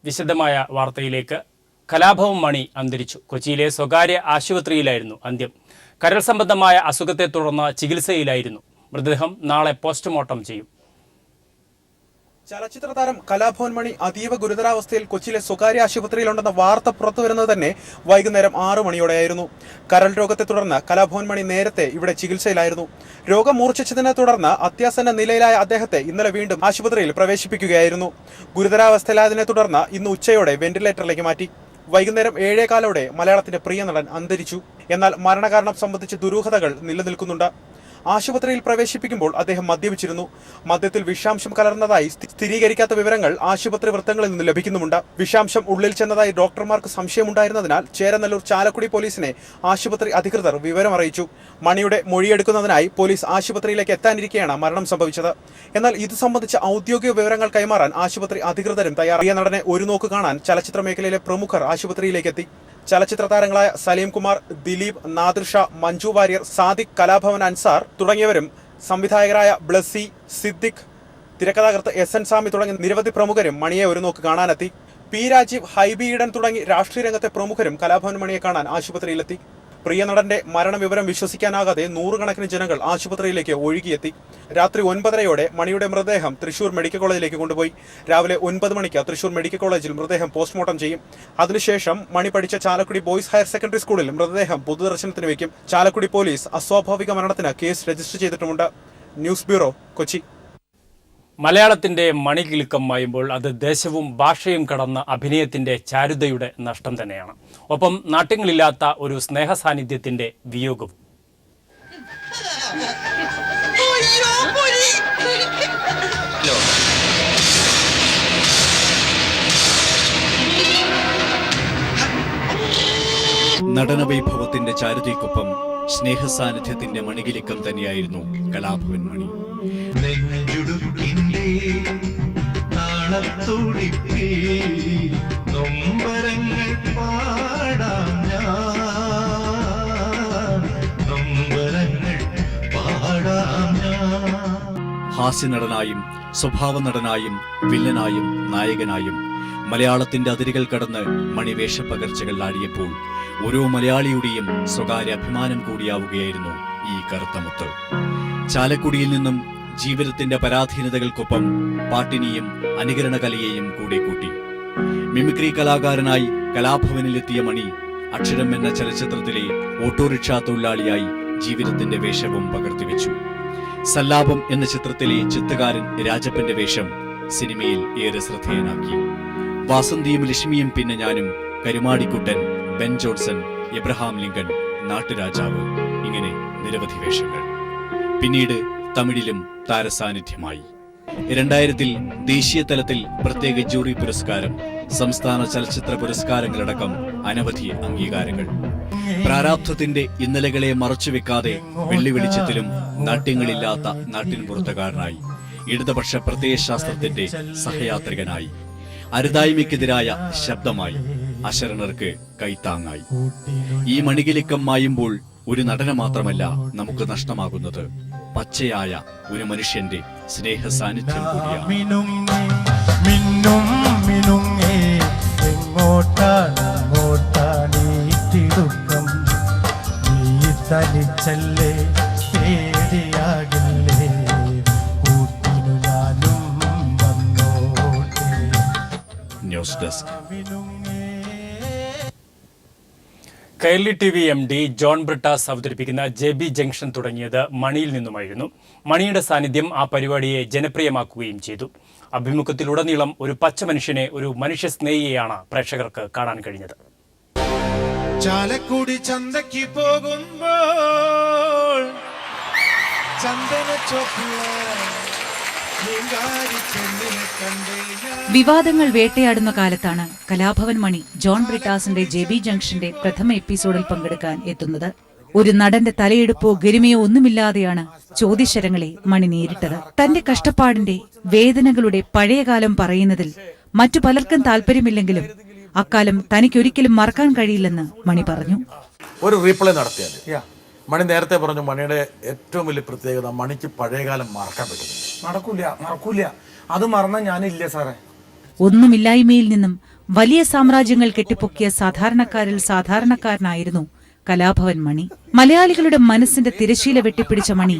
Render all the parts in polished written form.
വിശദമായ വാർത്തയിലേക്ക്. കലാഭവൻ മണി അന്തരിച്ചു. കൊച്ചിയിലെ സ്വകാര്യ ആശുപത്രിയിലായിരുന്നു അന്ത്യം. കരൾ സംബന്ധമായ അസുഖത്തെ തുടർന്ന് ചികിത്സയിലായിരുന്നു. മൃതദേഹം നാളെ പോസ്റ്റ്മോർട്ടം ചെയ്യും. ചലച്ചിത്ര താരം കലാഭവൻ മണി അതീവ ഗുരുതരാവസ്ഥയിൽ കൊച്ചിയിലെ സ്വകാര്യ ആശുപത്രിയിലുണ്ടെന്ന വാർത്ത പുറത്തുവരുന്നത് തന്നെ വൈകുന്നേരം 6 മണിയോടെയായിരുന്നു. കരൾ രോഗത്തെ തുടർന്ന് കലാഭവൻ മണി നേരത്തെ ഇവിടെ ചികിത്സയിലായിരുന്നു. രോഗം മൂർച്ഛിച്ചതിനെ തുടർന്ന് അത്യാസന്ന നിലയിലായ അദ്ദേഹത്തെ ഇന്നലെ വീണ്ടും ആശുപത്രിയിൽ പ്രവേശിപ്പിക്കുകയായിരുന്നു. ഗുരുതരാവസ്ഥയിലായതിനെ തുടർന്ന് ഇന്ന് ഉച്ചയോടെ വെന്റിലേറ്ററിലേക്ക് മാറ്റി. വൈകുന്നേരം 7:15 മലയാളത്തിന്റെ പ്രിയ നടൻ അന്തരിച്ചു. എന്നാൽ മരണകാരണം സംബന്ധിച്ച് ദുരൂഹതകൾ നിലനിൽക്കുന്നുണ്ട്. ആശുപത്രിയിൽ പ്രവേശിപ്പിക്കുമ്പോൾ അദ്ദേഹം മദ്യപിച്ചിരുന്നു. മദ്യത്തിൽ വിഷാംശം കലർന്നതായി സ്ഥിരീകരിക്കാത്ത വിവരങ്ങൾ ആശുപത്രി വൃത്തങ്ങളിൽ നിന്ന് ലഭിക്കുന്നുമുണ്ട്. വിഷാംശം ഉള്ളിൽ ചെന്നതായി ഡോക്ടർമാർക്ക് സംശയമുണ്ടായിരുന്നതിനാൽ ചേരനല്ലൂർ ചാലക്കുടി പോലീസിനെ ആശുപത്രി അധികൃതർ വിവരമറിയിച്ചു. മണിയുടെ മൊഴിയെടുക്കുന്നതിനായി പോലീസ് ആശുപത്രിയിലേക്ക് എത്താനിരിക്കെയാണ് മരണം സംഭവിച്ചത്. എന്നാൽ ഇത് സംബന്ധിച്ച ഔദ്യോഗിക വിവരങ്ങൾ കൈമാറാൻ ആശുപത്രി അധികൃതരും തയ്യാറായി. നടനെ ഒരു നോക്ക് കാണാൻ ചലച്ചിത്ര മേഖലയിലെ പ്രമുഖർ ആശുപത്രിയിലേക്ക് എത്തി. ചലച്ചിത്ര താരങ്ങളായ സലീം കുമാർ, ദിലീപ്, നാദിർ ഷാ, മഞ്ജു വാര്യർ, സാദിഖ്, കലാഭവൻ അൻസാർ തുടങ്ങിയവരും സംവിധായകരായ ബ്ലസ്സി, സിദ്ദിഖ്, തിരക്കഥാകൃത്ത് SN സ്വാമി തുടങ്ങിയ നിരവധി പ്രമുഖരും മണിയെ ഒരു നോക്ക് കാണാനെത്തി. പി രാജീവ്, ഹൈബി ഈഡൻ തുടങ്ങി രാഷ്ട്രീയ രംഗത്തെ പ്രമുഖരും കലാഭവൻ മണിയെ കാണാൻ ആശുപത്രിയിലെത്തി. പ്രിയ നടന്റെ മരണവിവരം വിശ്വസിക്കാനാകാതെ നൂറുകണക്കിന് ജനങ്ങൾ ആശുപത്രിയിലേക്ക് ഒഴുകിയെത്തി. രാത്രി 9:30 മണിയുടെ മൃതദേഹം തൃശൂർ മെഡിക്കൽ കോളേജിലേക്ക് കൊണ്ടുപോയി. രാവിലെ 9 മണിക്ക് തൃശൂർ മെഡിക്കൽ കോളേജിൽ മൃതദേഹം പോസ്റ്റ്മോർട്ടം ചെയ്യും. അതിനുശേഷം മണി പഠിച്ച ചാലക്കുടി ബോയ്സ് ഹയർ സെക്കൻഡറി സ്കൂളിൽ മൃതദേഹം പൊതുദർശനത്തിന് വയ്ക്കും. ചാലക്കുടി പോലീസ് അസ്വാഭാവിക മരണത്തിന് കേസ് രജിസ്റ്റർ ചെയ്തിട്ടുമുണ്ട്. News bureau, Kochi. മലയാളത്തിന്റെ മണികിലുക്കം മായുമ്പോൾ അത് ദേശവും ഭാഷയും കടന്ന അഭിനയത്തിന്റെ ചാരുതയുടെ നഷ്ടം തന്നെയാണ്. ഒപ്പം നാട്യങ്ങളില്ലാത്ത ഒരു സ്നേഹ സാന്നിധ്യത്തിന്റെ വിയോഗവും. നടനവൈഭവത്തിന്റെ ചാരുതയ്ക്കൊപ്പം സ്നേഹസാന്നിധ്യത്തിന്റെ മണികിലുക്കം തന്നെയായിരുന്നു കലാഭവൻ മണി. ഹാസ്യനടനായും സ്വഭാവ നടനായും വില്ലനായും നായകനായും മലയാളത്തിന്റെ അതിരുകൾ കടന്ന് മണി വേഷപ്പകർച്ചകൾ ആടിയപ്പോൾ ഓരോ മലയാളിയുടെയും സ്വകാര്യ അഭിമാനം കൂടിയാവുകയായിരുന്നു ഈ കറുത്തമുത്ത്. ചാലക്കുടിയിൽ നിന്നും ജീവിതത്തിന്റെ പരാധീനതകൾക്കൊപ്പം പാട്ടിനെയും അനുകരണ കലയെയും കൂടെ കൂട്ടി. മിമിക്രി കലാകാരനായി കലാഭവനിലെത്തിയ മണി അക്ഷരം എന്ന ചലച്ചിത്രത്തിലെ ഓട്ടോറിക്ഷാ തൊഴിലാളിയായി ജീവിതത്തിന്റെ വേഷവും പകർത്തിവെച്ചു. സല്ലാപം എന്ന ചിത്രത്തിലെ ചിത്തുകാരൻ രാജപ്പന്റെ വേഷം സിനിമയിൽ ഏറെ ശ്രദ്ധേയനാക്കി. വാസന്തിയും ലക്ഷ്മിയും പിന്നെ ഞാനും, Karumadikuttan, Ben Johnson, Abraham Lincoln, Natturajavu, ഇങ്ങനെ നിരവധി വേഷങ്ങൾ. പിന്നീട് തമിഴിലും താരസാന്നിധ്യമായി. 2000-ൽ ദേശീയ തലത്തിൽ പ്രത്യേക ജൂറി പുരസ്കാരം, സംസ്ഥാന ചലച്ചിത്ര പുരസ്കാരങ്ങളടക്കം അനവധി അംഗീകാരങ്ങൾ. പ്രാരാബ്ധത്തിന്റെ ഇന്നലകളെ മറച്ചുവെക്കാതെ വെള്ളി വെളിച്ചത്തിലും നാട്യങ്ങളില്ലാത്ത നാട്ടിൻ പുറത്തുകാരനായി, ഇടതുപക്ഷ പ്രത്യയശാസ്ത്രത്തിന്റെ സഹയാത്രികനായി, അരുതായ്മയ്ക്കെതിരായ ശബ്ദമായി, അശരണർക്ക് കൈത്താങ്ങായി. ഈ മണികിലുക്കം മായുമ്പോൾ ഒരു നടനെ മാത്രമല്ല നമുക്ക് നഷ്ടമാകുന്നത്, പച്ചയായ ഒരു മനുഷ്യന്റെ സ്നേഹ സാന്നിധ്യം കൂടിയാണ്. News desk. Kairali TV MD John Brittas അവതരിപ്പിക്കുന്ന JB ജംഗ്ഷൻ തുടങ്ങിയത് മണിയിൽ നിന്നുമായിരുന്നു. മണിയുടെ സാന്നിധ്യം ആ പരിപാടിയെ ജനപ്രിയമാക്കുകയും ചെയ്തു. അഭിമുഖത്തിലുടനീളം ഒരു പച്ച മനുഷ്യനെ, ഒരു മനുഷ്യ സ്നേഹിയെയാണ് പ്രേക്ഷകർക്ക് കാണാൻ കഴിഞ്ഞത്. ചാലക്കുടി ചന്തയ്ക്ക് പോകുമ്പോൾ ചന്ദന വിവാദങ്ങൾ വേട്ടയാടുന്ന കാലത്താണ് കലാഭവൻ മണി ജോൺ ബ്രിട്ടാസിന്റെ JB ജംഗ്ഷന്റെ പ്രഥമ എപ്പിസോഡിൽ പങ്കെടുക്കാൻ എത്തുന്നത്. ഒരു നടന്റെ തലയെടുപ്പോ ഗരിമയോ ഒന്നുമില്ലാതെയാണ് ചോദ്യശരങ്ങളെ മണി നേരിട്ടത്. തന്റെ കഷ്ടപ്പാടിന്റെ, വേദനകളുടെ പഴയകാലം പറയുന്നതിൽ മറ്റു പലർക്കും താല്പര്യമില്ലെങ്കിലും അക്കാലം തനിക്കൊരിക്കലും മറക്കാൻ കഴിയില്ലെന്ന് മണി പറഞ്ഞു. ഒരു റീപ്ലേ നടത്തിയാൽ മണി നേരത്തെ പറഞ്ഞു, മണിയുടെ ഏറ്റവും വലിയ പ്രത്യേകത മണിക്ക് പഴയകാലം മറക്കാൻ പറ്റുന്നു. മറക്കൂല. അത് മറന്ന ഞാനില്ല സാറേ. ഒന്നുമില്ലായ്മയിൽ നിന്നും വലിയ സാമ്രാജ്യങ്ങൾ കെട്ടിപ്പൊക്കിയ സാധാരണക്കാരിൽ സാധാരണക്കാരനായിരുന്നു കലാഭവൻ മണി. മലയാളികളുടെ മനസ്സിന്റെ തിരശീല വെട്ടിപ്പിടിച്ച മണി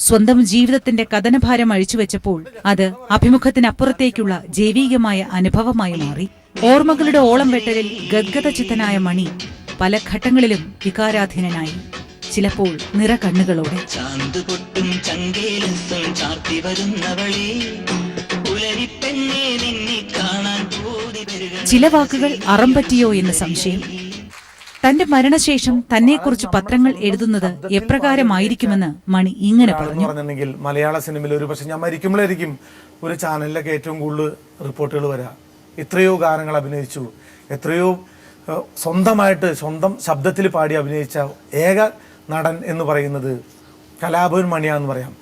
സ്വന്തം ജീവിതത്തിന്റെ കഥനഭാരം അഴിച്ചുവെച്ചപ്പോൾ അത് അഭിമുഖത്തിനപ്പുറത്തേക്കുള്ള ജൈവികമായ അനുഭവമായി മാറി. ഓർമ്മകളുടെ ഓളം വെട്ടലിൽ ഗദ്ഗതചിത്തനായ മണി പല ഘട്ടങ്ങളിലും വികാരാധീനനായി, ചിലപ്പോൾ നിറകണ്ണുകളോടെ. ചാന്തുപൊട്ടും ചങ്കേലസും ചാർത്തി വരുന്നവളേ, പുലരിപ്പെണ്ണേ നിന്നെ കാണാൻ കൂടി വരിക. ചില വാക്കുകൾ അറം പറ്റിയോ എന്ന് സംശയം. തന്റെ മരണശേഷം തന്നെക്കുറിച്ച് പത്രങ്ങൾ എഴുതുന്നത് എപ്രകാരമായിരിക്കുമെന്ന് മണി ഇങ്ങനെ പറഞ്ഞു. മലയാള സിനിമയിൽ ഒരു പക്ഷെ ഞാൻ മരിക്കുമ്പോഴായിരിക്കും ഒരു ചാനലിലൊക്കെ ഏറ്റവും കൂടുതൽ റിപ്പോർട്ടുകൾ വരാം. എത്രയോ ഗാനങ്ങൾ അഭിനയിച്ചു, എത്രയോ സ്വന്തം ശബ്ദത്തിൽ പാടി അഭിനയിച്ച ഏക നടൻ എന്ന് പറയുന്നത് കലാഭവൻ മണിയാന്ന് പറയാം.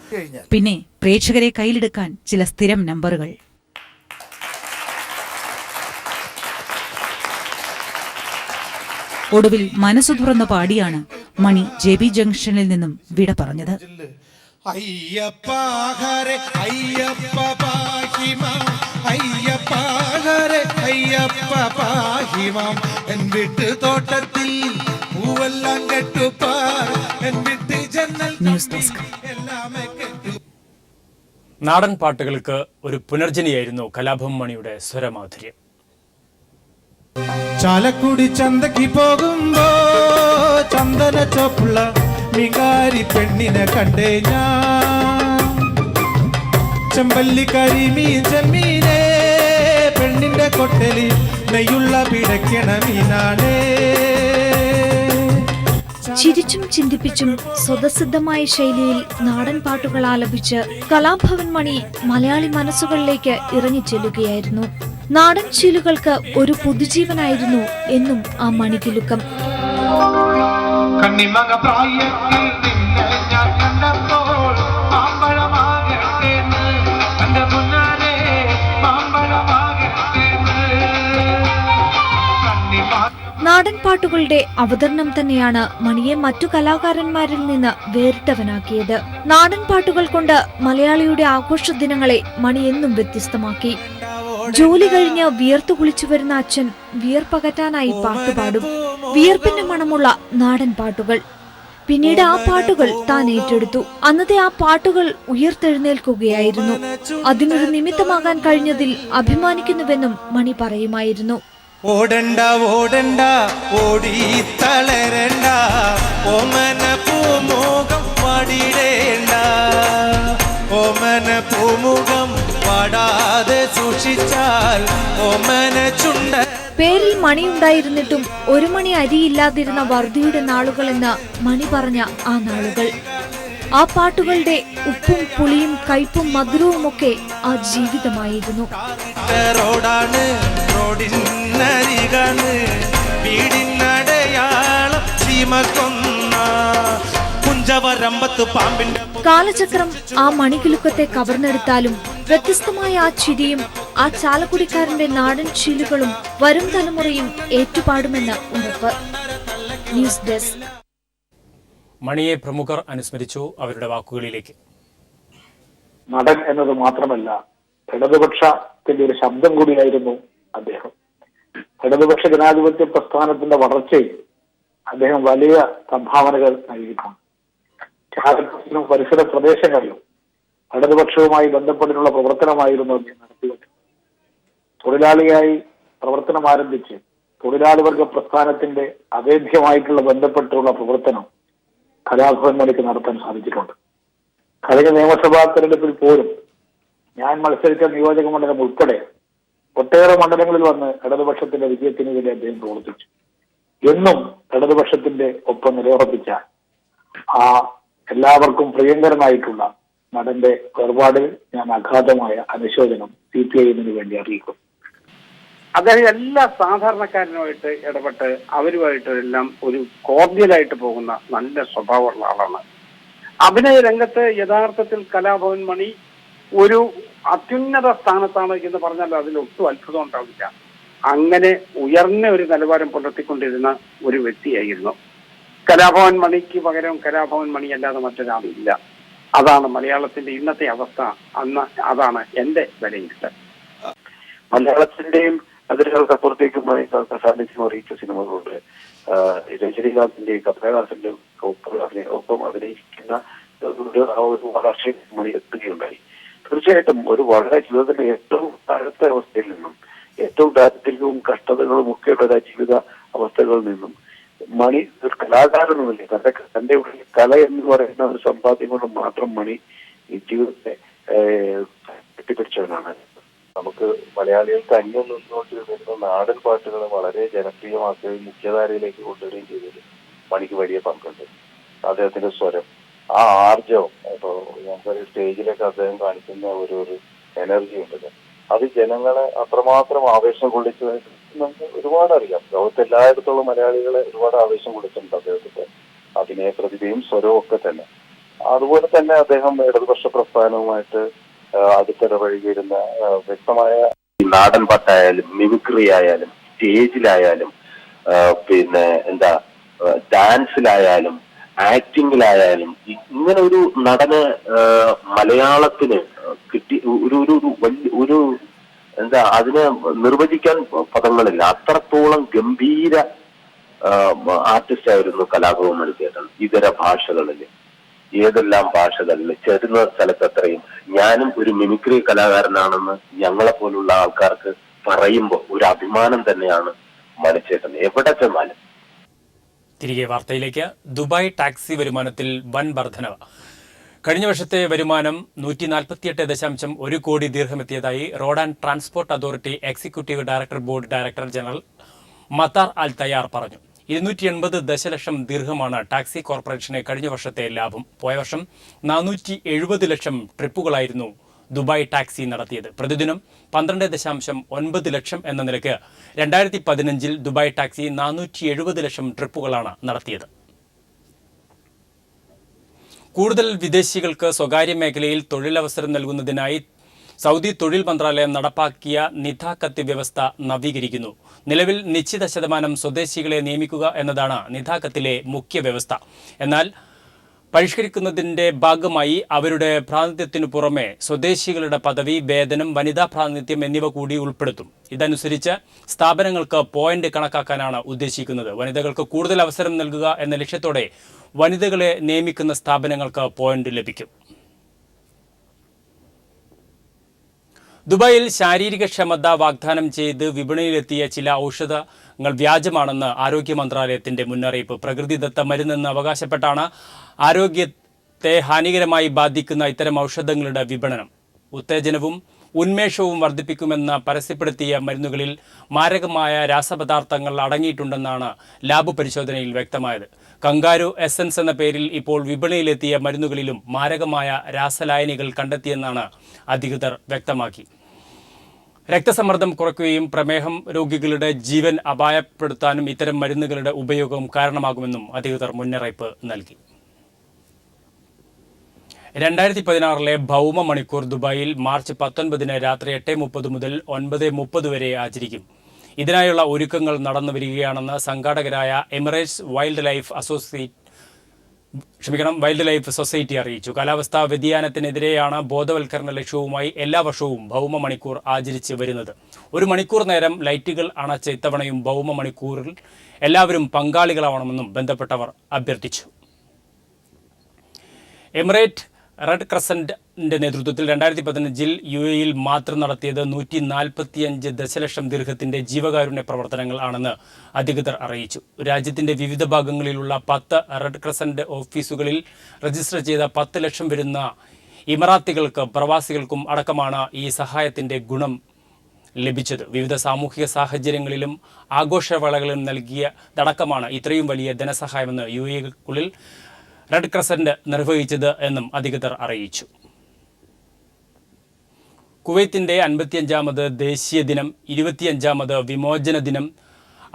പിന്നെ പ്രേക്ഷകരെ കയ്യിലെടുക്കാൻ ചില സ്ഥിരം നമ്പറുകൾ. ഒടുവിൽ മനസ്സു തുറന്നു പാടിയാണ് മണി JB ജംഗ്ഷനിൽ നിന്നും വിട പറഞ്ഞത്. അയ്യപ്പ ഹരേ അയ്യപ്പ പാഹിമാം, അയ്യപ്പ ഹരേ അയ്യപ്പ പാഹിമാം. എൻ വീട്ടു തോട്ടത്തിൽ പൂവെല്ലാം കെട്ടുപാർ, എൻ വീട്ടു ജന്നൽ ന്യൂസ് ഡെസ്ക്. എല്ലാമേ കെട്ടു. നാടൻ പാട്ടുകൾക്ക് ഒരു പുനർജനിയായിരുന്നു കലാഭവൻ മണിയുടെ സ്വരമാധുര്യം. ചാലക്കുടി ചന്തക്ക് പോകുമ്പോ ചന്ദന ചോപ്പുള്ള മികാരി പെണ്ണിനെ കണ്ടേ ഞാൻ. ചെമ്പല്ലി കരിമീൻ ചെമ്മീനേ, പെണ്ണിന്റെ കൊട്ടലി നെയ്യുള്ള പിടയ്ക്കണ മീനാണേ. ചിരിച്ചും ചിന്തിപ്പിച്ചും സ്വതസിദ്ധമായ ശൈലിയിൽ നാടൻ പാട്ടുകൾ ആലപിച്ച് കലാഭവൻ മണി മലയാളി മനസ്സുകളിലേക്ക് ഇറങ്ങിച്ചെല്ലുകയായിരുന്നു. നാടൻ ശീലുകൾക്ക് ഒരു പുതുജീവനായിരുന്നു എന്നും ആ മണികിലുക്കം. കണ്ണിമക പ്രായത്തിൽ നിന്നെ ഞാൻ കണ്ടപ്പോൾ മാമ്പഴമാകട്ടേന്ന്, എന്റെ മുന്നാലെ മാമ്പഴമാകട്ടേന്ന്. നാടൻ പാട്ടുകളുടെ അവതരണം തന്നെയാണ് മണിയെ മറ്റു കലാകാരന്മാരിൽ നിന്ന് വേറിട്ടവനാക്കിയത്. നാടൻ പാട്ടുകൾ കൊണ്ട് മലയാളിയുടെ ആഘോഷ ദിനങ്ങളെ മണി എന്നും വ്യത്യസ്തമാക്കി. ജോലി കഴിഞ്ഞ് വിയർത്തു കുളിച്ചു വരുന്ന അച്ഛൻ വിയർപ്പകറ്റാനായി പാട്ടുപാടും. വിയർപ്പിന്റെ മണമുള്ള നാടൻ പാട്ടുകൾ. പിന്നീട് ആ പാട്ടുകൾ താൻ ഏറ്റെടുത്തു. അന്നത്തെ ആ പാട്ടുകൾ ഉയർത്തെഴുന്നേൽക്കുകയായിരുന്നു. അതിനൊരു നിമിത്തമാകാൻ കഴിഞ്ഞതിൽ അഭിമാനിക്കുന്നുവെന്നും മണി പറയുമായിരുന്നു. ഓടണ്ട ഓടണ്ട ഓടി തളരണ്ട, ഓമന പൂമുഖം പാടിടേണ്ട, ഓമന പൂമുഖം പാടാതെ സൂക്ഷിച്ചാൽ ഓമന ചുണ്ട. പേരിൽ മണിയുണ്ടായിരുന്നിട്ടും ഒരു മണി അരിയില്ലാതിരുന്ന വറുതിയുടെ നാളുകളെന്ന് മണി പറഞ്ഞ ആ നാളുകൾ. ആ പാട്ടുകളുടെ ഉപ്പും പുളിയും കയ്പും മധുരവുമൊക്കെ ആ ജീവിതമായിരുന്നു. റോഡാണ് റോഡിനരികാണ് വീടിനടയാളം സീമക്കൊന്ന കുഞ്ചവരമ്പത്ത് പാമ്പിന്റെ. കാലചക്രം ആ മണികിലുക്കത്തെ കവർന്നെടുത്താലും വ്യത്യസ്തമായ ആ ചിരിയും ആ ചാലക്കുടിക്കാരന്റെ നാടൻ ശീലുകളും വരും തലമുറയും ഏറ്റുപാടുമെന്ന് ഉറപ്പ്. News desk. മണിയെ പ്രമുഖർ അനുസ്മരിച്ചു. അവരുടെ വാക്കുകളിലേക്ക്. നടൻ എന്നത് മാത്രമല്ല, ഇടതുപക്ഷത്തിന്റെ ഒരു ശബ്ദം കൂടിയായിരുന്നു അദ്ദേഹം. ഇടതുപക്ഷ ജനാധിപത്യ പ്രസ്ഥാനത്തിന്റെ വളർച്ചയിൽ അദ്ദേഹം വലിയ സംഭാവനകൾ നൽകിയിട്ടുണ്ട്. ചാലക്കുടിയിലും പരിസര പ്രദേശങ്ങളിലും ഇടതുപക്ഷവുമായി ബന്ധപ്പെട്ടിട്ടുള്ള പ്രവർത്തനമായിരുന്നു അദ്ദേഹം നടത്തിവരുന്നത്. തൊഴിലാളിയായി പ്രവർത്തനം ആരംഭിച്ച് തൊഴിലാളി വർഗ പ്രസ്ഥാനത്തിന്റെ അഭേദ്യമായിട്ടുള്ള ബന്ധപ്പെട്ടുള്ള പ്രവർത്തനം കലാഭവൻ മണിക്ക് നടത്താൻ സാധിച്ചിട്ടുണ്ട്. കഴിഞ്ഞ നിയമസഭാ തെരഞ്ഞെടുപ്പിൽ പോലും ഞാൻ മത്സരിച്ച നിയോജക മണ്ഡലം ഉൾപ്പെടെ ഒട്ടേറെ മണ്ഡലങ്ങളിൽ വന്ന് ഇടതുപക്ഷത്തിന്റെ വിജയത്തിന് വേണ്ടി അദ്ദേഹം പ്രവർത്തിച്ചു. എന്നും ഇടതുപക്ഷത്തിന്റെ ഒപ്പം നിലയുറപ്പിച്ച ആ എല്ലാവർക്കും പ്രിയങ്കരനായിട്ടുള്ള നടന്റെ വേർപാടിൽ ഞാൻ അഗാധമായ അനുശോചനം CPI-ന് വേണ്ടി അറിയിക്കും. അദ്ദേഹം എല്ലാ സാധാരണക്കാരനുമായിട്ട് ഇടപെട്ട് അവരുമായിട്ട് എല്ലാം ഒരു കോർഡിയലായിട്ട് പോകുന്ന നല്ല സ്വഭാവമുള്ള ആളാണ്. അഭിനയ രംഗത്ത് യഥാർത്ഥത്തിൽ കലാഭവൻ മണി ഒരു അത്യുന്നത സ്ഥാനത്താണ് എന്ന് പറഞ്ഞാൽ അതിലൊട്ടും അത്ഭുതം ഉണ്ടാവില്ല. അങ്ങനെ ഉയർന്ന ഒരു നിലവാരം പുലർത്തിക്കൊണ്ടിരുന്ന ഒരു വ്യക്തിയായിരുന്നു. കലാഭവൻ മണിക്ക് പകരം കലാഭവൻ മണി അല്ലാതെ മറ്റൊരാളില്ല. അതാണ് മലയാളത്തിന്റെ ഇന്നത്തെ അവസ്ഥ. അതാണ് എന്റെ വിലയിരുത്തൽ. മലയാളത്തിന്റെയും അതിരുകൾക്കപ്പുറത്തേക്കുമായി സാന്നിധ്യം അറിയിച്ച സിനിമകളുണ്ട്. രജനീകാന്തിന്റെ കമലഹാസന്റെ ഒപ്പം അഭിനയിക്കുന്ന ഒരു വളർച്ചയിൽ മണി എത്തുകയുണ്ടായി. തീർച്ചയായിട്ടും ഒരു വളരെ ജീവിതത്തിന്റെ ഏറ്റവും താഴത്തെ അവസ്ഥയിൽ നിന്നും ഏറ്റവും ദാരിദ്ര്യവും കഷ്ടതകളും ഒക്കെയുള്ള ജീവിത അവസ്ഥകളിൽ നിന്നും മണി ഒരു കലാകാരനുമല്ലേ, തന്റെ ഉള്ളിൽ കല എന്ന് പറയുന്ന ഒരു സമ്പാദ്യം കൊണ്ട് മാത്രം മണി ഈ ജീവിതത്തെ കെട്ടിപ്പിടിച്ചവനാണ്. നമുക്ക് മലയാളികൾക്ക് അന്യം നിന്നുകൊണ്ടിരുന്ന നാടൻ പാട്ടുകൾ വളരെ ജനപ്രിയമാക്കുകയും മുഖ്യധാരയിലേക്ക് കൊണ്ടുവരികയും ചെയ്തതിൽ മണിക്ക് വലിയ പങ്കുണ്ട്. അദ്ദേഹത്തിന്റെ സ്വരം, ആ ആർജവം, ഇപ്പോൾ നമുക്കൊരു സ്റ്റേജിലൊക്കെ അദ്ദേഹം കാണിക്കുന്ന ഒരു എനർജി ഉണ്ടല്ലോ, അത് ജനങ്ങളെ അത്രമാത്രം ആവേശം കൊള്ളിച്ചതായിട്ട് നമുക്ക് ഒരുപാട് അറിയാം. ലോകത്ത് എല്ലായിടത്തോളം മലയാളികളെ ഒരുപാട് ആവേശം കൊള്ളിച്ചിട്ടുണ്ട് അദ്ദേഹത്തിന്റെ അഭിനയ പ്രതിഭയും സ്വരവും ഒക്കെ തന്നെ. അതുപോലെ തന്നെ അദ്ദേഹം ഇടതുപക്ഷ പ്രസ്ഥാനവുമായിട്ട് അടുത്തിടപഴകിയിരുന്ന വ്യക്തമായ നാടൻ പാട്ടായാലും മിമിക്രി ആയാലും സ്റ്റേജിലായാലും പിന്നെ ഡാൻസിലായാലും ആക്ടിങ്ങിലായാലും ഇങ്ങനെ ഒരു നടന് മലയാളത്തിന് കിട്ടി ഒരു അതിനെ നിർവചിക്കാൻ പദങ്ങളില്ല. അത്രത്തോളം ഗംഭീര ആർട്ടിസ്റ്റ് ആയിരുന്നു കലാഭവൻ മണിച്ചേട്ടൻ. ഇതര ഭാഷകളിൽ, ഏതെല്ലാം ഭാഷകളിൽ, ചേരുന്ന സ്ഥലത്ത് അത്രയും. ഞാനും ഒരു മിമിക്രി കലാകാരനാണെന്ന് ഞങ്ങളെ പോലുള്ള ആൾക്കാർക്ക് പറയുമ്പോൾ ഒരു അഭിമാനം തന്നെയാണ് മണിച്ചേട്ടൻ എവിടെ ചെന്നാലും. തിരികെ വാർത്തയിലേക്ക്. ദുബായ് ടാക്സി വരുമാനത്തിൽ വൻ വർധനവ്. കഴിഞ്ഞ വർഷത്തെ വരുമാനം 148.1 കോടി ദീർഘമെത്തിയതായി road and transport authority executive director board director general Mattar Al Tayer പറഞ്ഞു. 280 ദശലക്ഷം ദീർഘമാണ് ടാക്സി കോർപ്പറേഷന് കഴിഞ്ഞ വർഷത്തെ ലാഭം. പോയ വർഷം 470 ലക്ഷം ട്രിപ്പുകളായിരുന്നു ദുബായ് ടാക്സി നടത്തിയത്. പ്രതിദിനം 12.9 ലക്ഷം എന്ന നിലയ്ക്ക് 2015 ദുബായ് ടാക്സി 470 ലക്ഷം ട്രിപ്പുകളാണ് നടത്തിയത്. കൂടുതൽ വിദേശികൾക്ക് സ്വകാര്യ മേഖലയിൽ തൊഴിലവസരം നൽകുന്നതിനായി സൗദി തൊഴിൽ മന്ത്രാലയം നടപ്പാക്കിയ നിധാഖത്ത് വ്യവസ്ഥ നവീകരിക്കുന്നു. നിലവിൽ നിശ്ചിത ശതമാനം സ്വദേശികളെ നിയമിക്കുക എന്നതാണ് നിധാഖത്തിലെ മുഖ്യ വ്യവസ്ഥ. എന്നാൽ പരിഷ്കരിക്കുന്നതിന്റെ ഭാഗമായി അവരുടെ പ്രാതിനിധ്യത്തിനു പുറമെ സ്വദേശികളുടെ പദവി, വേതനം, വനിതാ പ്രാതിനിധ്യം എന്നിവ കൂടി ഉൾപ്പെടുത്തും. ഇതനുസരിച്ച് സ്ഥാപനങ്ങൾക്ക് പോയിന്റ് കണക്കാക്കാനാണ് ഉദ്ദേശിക്കുന്നത്. വനിതകൾക്ക് കൂടുതൽ അവസരം നൽകുക എന്ന ലക്ഷ്യത്തോടെ വനിതകളെ നിയമിക്കുന്ന സ്ഥാപനങ്ങൾക്ക് പോയിന്റ് ലഭിക്കും. ദുബായിൽ ശാരീരികക്ഷമത വാഗ്ദാനം ചെയ്ത് വിപണിയിലെത്തിയ ചില ഔഷധങ്ങൾ വ്യാജമാണെന്ന് ആരോഗ്യ മന്ത്രാലയത്തിന്റെ മുന്നറിയിപ്പ്. പ്രകൃതിദത്ത മരുന്നെന്ന് അവകാശപ്പെട്ടാണ് ആരോഗ്യത്തെ ഹാനികരമായി ബാധിക്കുന്ന ഇത്തരം ഔഷധങ്ങളുടെ വിപണനം. ഉത്തേജനവും ഉന്മേഷവും വർദ്ധിപ്പിക്കുമെന്ന് പരസ്യപ്പെടുത്തിയ മരുന്നുകളിൽ മാരകമായ രാസപദാർത്ഥങ്ങൾ അടങ്ങിയിട്ടുണ്ടെന്നാണ് ലാബ് പരിശോധനയിൽ വ്യക്തമായത്. കങ്കാരു എസൻസ് എന്ന പേരിൽ ഇപ്പോൾ വിപണിയിലെത്തിയ മരുന്നുകളിലും മാരകമായ രാസലായനികൾ കണ്ടെത്തിയെന്നാണ് അധികൃതർ വ്യക്തമാക്കി. രക്തസമ്മർദ്ദം കുറയ്ക്കുകയും പ്രമേഹം രോഗികളുടെ ജീവൻ അപായപ്പെടുത്താനും ഇത്തരം മരുന്നുകളുടെ ഉപയോഗം കാരണമാകുമെന്നും അധികൃതർ മുന്നറിയിപ്പ് നൽകി. 2016 ഭൗമ മണിക്കൂർ ദുബായിൽ മാർച്ച് 19 രാത്രി 8:30 മുതൽ 9:30 വരെ ആചരിക്കും. ഇതിനായുള്ള ഒരുക്കങ്ങൾ നടന്നു വരികയാണെന്ന് സംഘാടകരായ എമിറേറ്റ്സ് വൈൽഡ് ലൈഫ് സൊസൈറ്റി അറിയിച്ചു. കാലാവസ്ഥാ വ്യതിയാനത്തിനെതിരെയാണ് ബോധവൽക്കരണ ലക്ഷ്യവുമായി എല്ലാ വർഷവും ഭൗമ മണിക്കൂർ ആചരിച്ച് വരുന്നത്. 1 മണിക്കൂർ നേരം ലൈറ്റുകൾ അണച്ച് ഇത്തവണയും ഭൗമ മണിക്കൂറിൽ എല്ലാവരും പങ്കാളികളാവണമെന്നും ബന്ധപ്പെട്ടവർ അഭ്യർത്ഥിച്ചു. എമിറേറ്റ് റെഡ് ക്രസന്റിന്റെ നേതൃത്വത്തിൽ 2015 UAEയിൽ മാത്രം നടത്തിയത് 145 ദശലക്ഷം ദീർഘത്തിന്റെ ജീവകാരുണ്യ പ്രവർത്തനങ്ങൾ ആണെന്ന് അധികൃതർ അറിയിച്ചു. രാജ്യത്തിന്റെ വിവിധ ഭാഗങ്ങളിലുള്ള 10 റെഡ് ക്രസന്റ് ഓഫീസുകളിൽ രജിസ്റ്റർ ചെയ്ത 10 ലക്ഷം വരുന്ന ഇമറാത്തികൾക്ക്, പ്രവാസികൾക്കും അടക്കമാണ് ഈ സഹായത്തിന്റെ ഗുണം ലഭിച്ചത്. വിവിധ സാമൂഹിക സാഹചര്യങ്ങളിലും ആഘോഷവേളകളിലും നൽകിയതടക്കമാണ് ഇത്രയും വലിയ ധനസഹായമെന്ന് UAEക്കുള്ളിൽ റെഡ് ക്രസന്റ് നിർവഹിച്ചത് എന്നും അധികൃതർ അറിയിച്ചു. കുവൈത്തിന്റെ 55ാമത് ദേശീയ ദിനം, 25ാമത് വിമോചന ദിനം,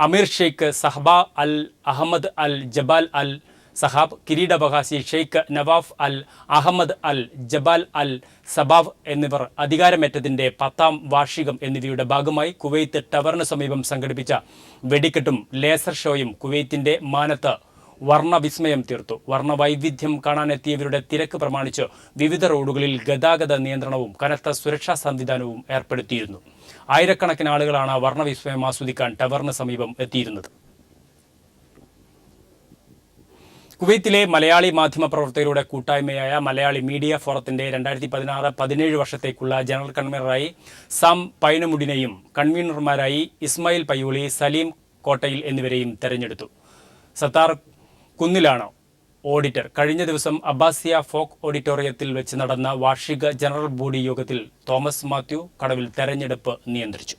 അമീർ ഷെയ്ഖ് സഹബ അൽ അഹമ്മദ് അൽ ജബാൽ അൽ സഹാബ്, കിരീടാവകാശി ഷെയ്ഖ് നവാഫ് അൽ അഹമ്മദ് അൽ ജബാൽ അൽ സബാവ് എന്നിവർ അധികാരമേറ്റതിന്റെ 10ാം വാർഷികം എന്നിവയുടെ ഭാഗമായി കുവൈത്ത് ടവറിന് സമീപം സംഘടിപ്പിച്ച വെടിക്കെട്ടും ലേസർ ഷോയും കുവൈത്തിന്റെ മാനത്ത് വർണ്ണവിസ്മയം തീർത്തു. വർണ്ണവൈവിധ്യം കാണാനെത്തിയവരുടെ തിരക്ക് പ്രമാണിച്ച് വിവിധ റോഡുകളിൽ ഗതാഗത നിയന്ത്രണവും കനത്ത സുരക്ഷാ സംവിധാനവും ഏർപ്പെടുത്തിയിരുന്നു. ആയിരക്കണക്കിന് ആളുകളാണ് വർണ്ണവിസ്മയം ആസ്വദിക്കാൻ ടവറിന് സമീപം എത്തിയിരുന്നത്. കുവൈത്തിലെ മലയാളി മാധ്യമപ്രവർത്തകരുടെ കൂട്ടായ്മയായ മലയാളി മീഡിയ ഫോറത്തിന്റെ 2016-17 വർഷത്തേക്കുള്ള ജനറൽ കൺവീനറായി സാം പൈനമുടിനെയും കൺവീനർമാരായി ഇസ്മായിൽ പയ്യോളി, സലീം കോട്ടയിൽ എന്നിവരെയും തെരഞ്ഞെടുത്തു. സത്താർ കുന്നിലാണ് ഓഡിറ്റർ. കഴിഞ്ഞ ദിവസം അബ്ബാസിയ ഫോക്ക് ഓഡിറ്റോറിയത്തിൽ വെച്ച് നടന്ന വാർഷിക ജനറൽ ബോഡി യോഗത്തിൽ തോമസ് മാത്യു കടവിൽ തെരഞ്ഞെടുപ്പ് നിയന്ത്രിച്ചു.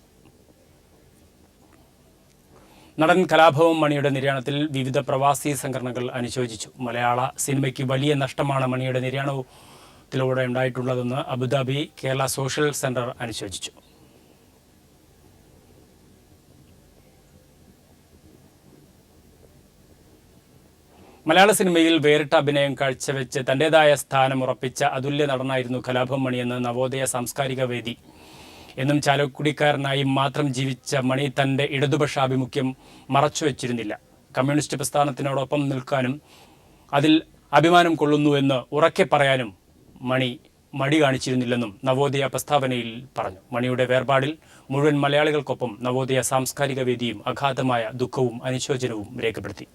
നടൻ കലാഭവൻ മണിയുടെ നിര്യാണത്തിൽ വിവിധ പ്രവാസി സംഘടനകൾ അനുശോചിച്ചു. മലയാള സിനിമയ്ക്ക് വലിയ നഷ്ടമാണ് മണിയുടെ നിര്യാണത്തിലൂടെ ഉണ്ടായിട്ടുള്ളതെന്ന് അബുദാബി കേരള സോഷ്യൽ സെന്റർ അനുശോചിച്ചു. മലയാള സിനിമയിൽ വേറിട്ട അഭിനയം കാഴ്ചവെച്ച് തന്റേതായ സ്ഥാനം ഉറപ്പിച്ച അതുല്യ നടനായിരുന്നു കലാഭവൻ മണിയെന്ന് നവോദയ സാംസ്കാരിക വേദി. എന്നും ചാലക്കുടിക്കാരനായി മാത്രം ജീവിച്ച മണി തന്റെ ഇടതുപക്ഷാഭിമുഖ്യം മറച്ചുവെച്ചിരുന്നില്ല. കമ്മ്യൂണിസ്റ്റ് പ്രസ്ഥാനത്തിനോടൊപ്പം നിൽക്കാനും അതിൽ അഭിമാനം കൊള്ളുന്നുവെന്ന് ഉറക്കെ പറയാനും മണി മടി കാണിച്ചിരുന്നില്ലെന്നും നവോദയ പ്രസ്താവനയിൽ പറഞ്ഞു. മണിയുടെ വേർപാടിൽ മുഴുവൻ മലയാളികൾക്കൊപ്പം നവോദയ സാംസ്കാരിക വേദിയും അഗാധമായ ദുഃഖവും അനുശോചനവും രേഖപ്പെടുത്തി.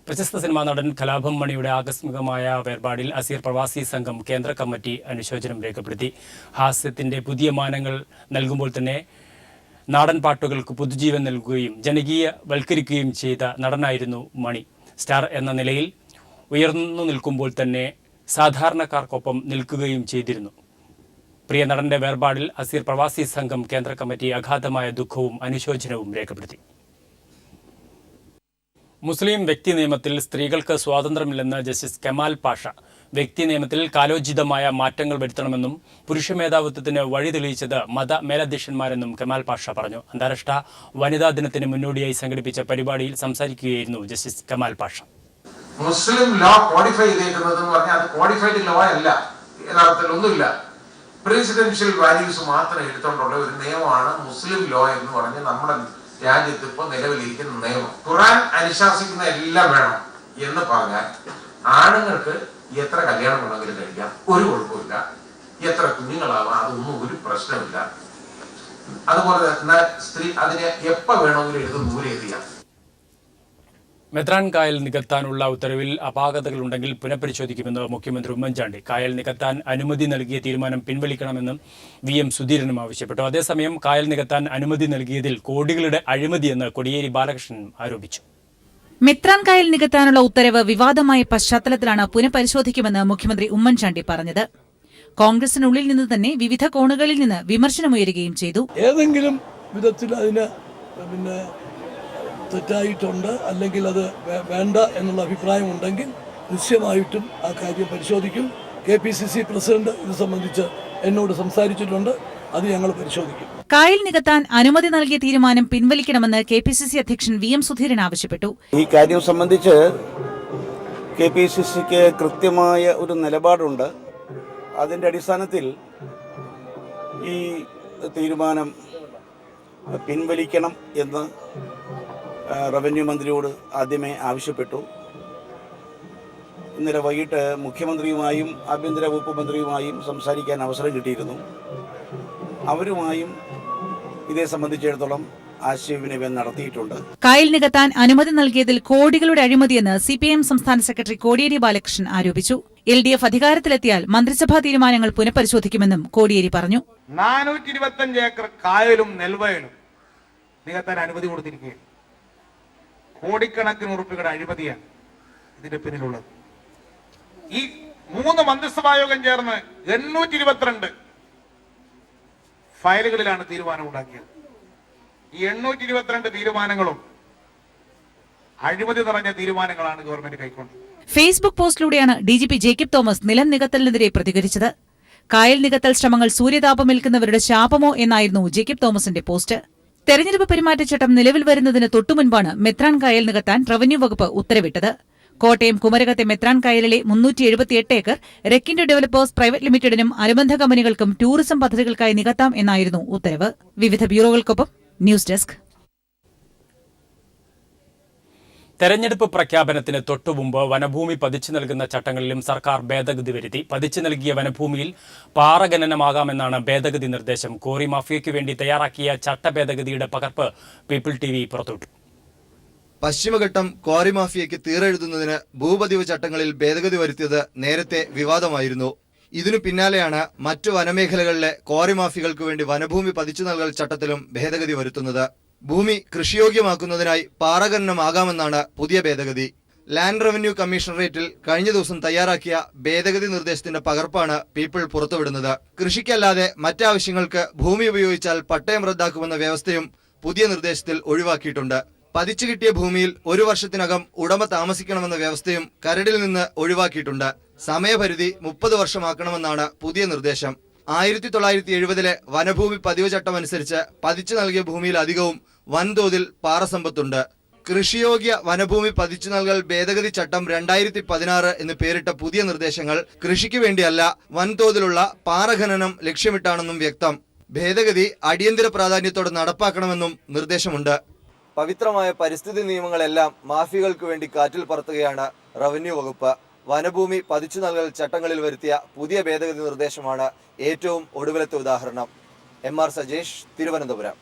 പ്രശസ്ത സിനിമാ നടൻ കലാഭവൻ മണിയുടെ ആകസ്മികമായ വേർപാടിൽ അസീർ പ്രവാസി സംഘം കേന്ദ്ര കമ്മിറ്റി അനുശോചനം രേഖപ്പെടുത്തി. ഹാസ്യത്തിന്റെ പുതിയ മാനങ്ങൾ നൽകുമ്പോൾ തന്നെ നാടൻ പാട്ടുകൾക്ക് പുതുജീവൻ നൽകുകയും ജനകീയവൽക്കരിക്കുകയും ചെയ്ത നടനായിരുന്നു മണി. സ്റ്റാർ എന്ന നിലയിൽ ഉയർന്നു നിൽക്കുമ്പോൾ തന്നെ സാധാരണക്കാർക്കൊപ്പം നിൽക്കുകയും ചെയ്തിരുന്നു. പ്രിയ നടന്റെ വേർപാടിൽ അസീർ പ്രവാസി സംഘം കേന്ദ്ര കമ്മിറ്റി അഗാധമായ ദുഃഖവും അനുശോചനവും രേഖപ്പെടുത്തി. മുസ്ലിം വ്യക്തി നിയമത്തിൽ സ്ത്രീകൾക്ക് സ്വാതന്ത്ര്യമില്ലെന്ന് ജസ്റ്റിസ് കെമാൽ പാഷ. വ്യക്തി നിയമത്തിൽ കാലോചിതമായ മാറ്റങ്ങൾ വരുത്തണമെന്നും പുരുഷ മേധാവിത്വത്തിന് വഴി തെളിയിച്ചത് മത മേലധ്യക്ഷന്മാരെന്നും കെമാൽ പാഷ പറഞ്ഞു. അന്താരാഷ്ട്ര വനിതാ ദിനത്തിന് മുന്നോടിയായി സംഘടിപ്പിച്ച പരിപാടിയിൽ സംസാരിക്കുകയായിരുന്നു ജസ്റ്റിസ് കെമാൽ പാഷ. മുസ്ലിം ലോ കോഡിഫൈ ചെയ്തേക്കുന്നത് പറഞ്ഞാൽ അത് കോഡിഫൈഡ് ലോ അല്ല, യഥാർത്ഥത്തിൽ ഒന്നുമില്ല. പ്രസിഡൻഷ്യൽ വാല്യൂസ് മാത്രം എടുത്തുകൊണ്ടുള്ള ഒരു നിയമമാണ് മുസ്ലിം ലോ എന്ന് പറഞ്ഞ് നമ്മുടെ രാജ്യത്ത് ഇപ്പോൾ നിലവിലിരിക്കുന്ന നിയമം. ഖുർആൻ അനുശാസിക്കുന്ന എല്ലാം വേണം എന്ന് പറഞ്ഞാൽ ആണുങ്ങൾക്ക് എത്ര കല്യാണം വേണമെങ്കിലും കഴിക്കാം, ഒരു കുഴപ്പമില്ല. എത്ര കുഞ്ഞുങ്ങളാവാം, അതൊന്നും ഒരു പ്രശ്നമില്ല. അതുപോലെ തന്നെ സ്ത്രീ അതിനെ എപ്പോൾ വേണമെങ്കിലും എടുത്ത് ദൂരെ എത്തിയാം. മെത്രാൻ കായൽ നികത്താനുള്ള ഉത്തരവിൽ അപാകതകളുണ്ടെങ്കിൽ പുനഃപരിശോധിക്കുമെന്ന് മുഖ്യമന്ത്രി ഉമ്മൻചാണ്ടി. കായൽ നികത്താൻ അനുമതി നൽകിയ തീരുമാനം പിൻവലിക്കണമെന്നും VM സുധീരനും ആവശ്യപ്പെട്ടു. അതേസമയം കായൽ നികത്താൻ അനുമതി നൽകിയതിൽ കോടികളുടെ അഴിമതിയെന്ന് കോടിയേരി ബാലകൃഷ്ണൻ ആരോപിച്ചു. മെത്രാൻ കായൽ നികത്താനുള്ള ഉത്തരവ് വിവാദമായ പശ്ചാത്തലത്തിലാണ് പുനഃപരിശോധിക്കുമെന്ന് മുഖ്യമന്ത്രി ഉമ്മൻചാണ്ടി പറഞ്ഞത്. കോൺഗ്രസിനുള്ളിൽ നിന്ന് തന്നെ വിവിധ കോണുകളിൽ നിന്ന് വിമർശനമുയരുകയും ചെയ്തു. ഏതെങ്കിലും വിധത്തിൽ അതിന് തെറ്റായിട്ടുണ്ട്, അല്ലെങ്കിൽ അത് വേണ്ട എന്നുള്ള അഭിപ്രായം ഉണ്ടെങ്കിൽ നിശ്ചയമായിട്ടും ആ കാര്യം പരിശോധിക്കും. KPCC പ്രസിഡന്റ് ഇത് സംബന്ധിച്ച് എന്നോട് സംസാരിച്ചിട്ടുണ്ട്, അത് ഞങ്ങൾ പരിശോധിക്കും. കായൽ നികത്താൻ അനുമതി നൽകിയ തീരുമാനം പിൻവലിക്കണമെന്ന് KPCC അധ്യക്ഷൻ VM സുധീരൻ ആവശ്യപ്പെട്ടു. ഈ കാര്യം സംബന്ധിച്ച് KPCCക്ക് കൃത്യമായ ഒരു നിലപാടുണ്ട്. അതിൻ്റെ അടിസ്ഥാനത്തിൽ ഈ തീരുമാനം പിൻവലിക്കണം എന്ന് റവന്യൂ മന്ത്രിയോട് ആദ്യമേ ആവശ്യപ്പെട്ടു. ഇന്നലെ വൈകിട്ട് മുഖ്യമന്ത്രിയുമായും ആഭ്യന്തര വകുപ്പ് മന്ത്രിയുമായും സംസാരിക്കാൻ അവസരം കിട്ടിയിരുന്നു. അവരുമായും ഇതേ സംബന്ധിച്ചിടത്തോളം ആശയവിനിമയം നടത്തിയിട്ടുണ്ട്. കായൽ നികത്താൻ അനുമതി നൽകിയതിൽ കോടികളുടെ അഴിമതിയെന്ന് CPIM സംസ്ഥാന സെക്രട്ടറി കോടിയേരി ബാലകൃഷ്ണൻ ആരോപിച്ചു. LDF അധികാരത്തിലെത്തിയാൽ മന്ത്രിസഭാ തീരുമാനങ്ങൾ പുനഃപരിശോധിക്കുമെന്നും കോടിയേരി പറഞ്ഞു. 425 ഏക്കർ കായലും നെൽവയലും നികത്താൻ അനുമതി കൊടുത്തിരിക്കുകയാണ്. കോടിക്കണക്കിന് ഉറുപ്പികളുടെ അഴിമതിയാണ് ഇതിന്റെ പിന്നിലുള്ളത്. ഈ 3 മന്ത്രിസഭാ യോഗം ചേർന്ന് 822 ഫയലുകളിലാണ് തീരുമാനം ഉണ്ടാക്കിയത്. ഈ 822 തീരുമാനങ്ങളും അഴിമതി നിറഞ്ഞ തീരുമാനങ്ങളാണ് ഗവൺമെന്റ് കൈക്കൊണ്ടത്. ഫേസ്ബുക്ക് പോസ്റ്റിലൂടെയാണ് DGP ജേക്കബ് തോമസ് നിലം നികത്തലിനെതിരെ പ്രതികരിച്ചത്. കായൽ നികത്തൽ ശ്രമങ്ങൾ സൂര്യതാപമേൽക്കുന്നവരുടെ ശാപമോ എന്നായിരുന്നു ജേക്കബ് തോമസിന്റെ പോസ്റ്റ്. തെരഞ്ഞെടുപ്പ് പെരുമാറ്റച്ചട്ടം നിലവിൽ വരുന്നതിന് തൊട്ടുമുൻപാണ് മെത്രാൻ കായൽ നികത്താൻ റവന്യൂ വകുപ്പ് ഉത്തരവിട്ടത്. കോട്ടയം കുമരകത്തെ മെത്രാൻ കായലിലെ 378 ഏക്കർ റെക്കിൻഡോ ഡെവലപ്പേഴ്സ് പ്രൈവറ്റ് ലിമിറ്റഡിനും അനുബന്ധ കമ്പനികൾക്കും ടൂറിസം പദ്ധതികൾക്കായി നികത്താം എന്നായിരുന്നു ഉത്തരവ്. വിവിധ ബ്യൂറോകൾക്കൊപ്പം ന്യൂസ് ഡെസ്ക്. തെരഞ്ഞെടുപ്പ് പ്രഖ്യാപനത്തിന് തൊട്ടുമുമ്പ് വനഭൂമി പതിച്ചു നൽകുന്ന ചട്ടങ്ങളിലും സർക്കാർ ഭേദഗതി വരുത്തി. പതിച്ചു നൽകിയ വനഭൂമിയിൽ പാറ ഖനനമാകാമെന്നാണ് ഭേദഗതി നിർദ്ദേശം. കോറി മാഫിയയ്ക്ക് വേണ്ടി തയ്യാറാക്കിയ ചട്ട ഭേദഗതിയുടെ പകർപ്പ് പീപ്പിൾ TV പുറത്തുവിട്ടു. പശ്ചിമഘട്ടം ക്വാറി മാഫിയയ്ക്ക് തീരെഴുതുന്നതിന് ഭൂപതിവ് ചട്ടങ്ങളിൽ ഭേദഗതി വരുത്തിയത് നേരത്തെ വിവാദമായിരുന്നു. ഇതിനു പിന്നാലെയാണ് മറ്റു വനമേഖലകളിലെ ക്വാറി മാഫിയകൾക്ക് വേണ്ടി വനഭൂമി പതിച്ചു നൽകൽ ചട്ടത്തിലും ഭേദഗതി വരുത്തുന്നത്. ഭൂമി കൃഷിയോഗ്യമാക്കുന്നതിനായി പാറ ഖനനമാകാമെന്നാണ് പുതിയ ഭേദഗതി. ലാൻഡ് റവന്യൂ കമ്മീഷണറേറ്റിൽ കഴിഞ്ഞ ദിവസം തയ്യാറാക്കിയ ഭേദഗതി നിർദ്ദേശത്തിന്റെ പകർപ്പാണ് പീപ്പിൾ പുറത്തുവിടുന്നത്. കൃഷിക്കല്ലാതെ മറ്റാവശ്യങ്ങൾക്ക് ഭൂമി ഉപയോഗിച്ചാൽ പട്ടയം റദ്ദാക്കുമെന്ന വ്യവസ്ഥയും പുതിയ നിർദ്ദേശത്തിൽ ഒഴിവാക്കിയിട്ടുണ്ട്. പതിച്ചു കിട്ടിയ ഭൂമിയിൽ 1 വർഷത്തിനകം ഉടമ താമസിക്കണമെന്ന വ്യവസ്ഥയും കരടിൽ നിന്ന് ഒഴിവാക്കിയിട്ടുണ്ട്. സമയപരിധി 30 വർഷമാക്കണമെന്നാണ് പുതിയ നിർദ്ദേശം. 1970-ലെ വനഭൂമി പതിവ് ചട്ടം അനുസരിച്ച് പതിച്ചു നൽകിയ ഭൂമിയിലധികവും വൻതോതിൽ പാറസമ്പത്തുണ്ട്. കൃഷിയോഗ്യ വനഭൂമി പതിച്ചു നൽകൽ ഭേദഗതി ചട്ടം 2016 എന്ന് പേരിട്ട പുതിയ നിർദ്ദേശങ്ങൾ കൃഷിക്ക് വേണ്ടിയല്ല, വൻതോതിലുള്ള പാറ ഖനനം ലക്ഷ്യമിട്ടാണെന്നും വ്യക്തം. ഭേദഗതി അടിയന്തര പ്രാധാന്യത്തോടെ നടപ്പാക്കണമെന്നും നിർദ്ദേശമുണ്ട്. പവിത്രമായ പരിസ്ഥിതി നിയമങ്ങളെല്ലാം മാഫിയകൾക്ക് വേണ്ടി കാറ്റിൽ പറത്തുകയാണ് റവന്യൂ വകുപ്പ്. വനഭൂമി പതിച്ചു നൽകൽ ചട്ടങ്ങളിൽ വരുത്തിയ പുതിയ ഭേദഗതി നിർദ്ദേശമാണ് ഏറ്റവും ഒടുവിലത്തെ ഉദാഹരണം. MR സജേഷ്, തിരുവനന്തപുരം.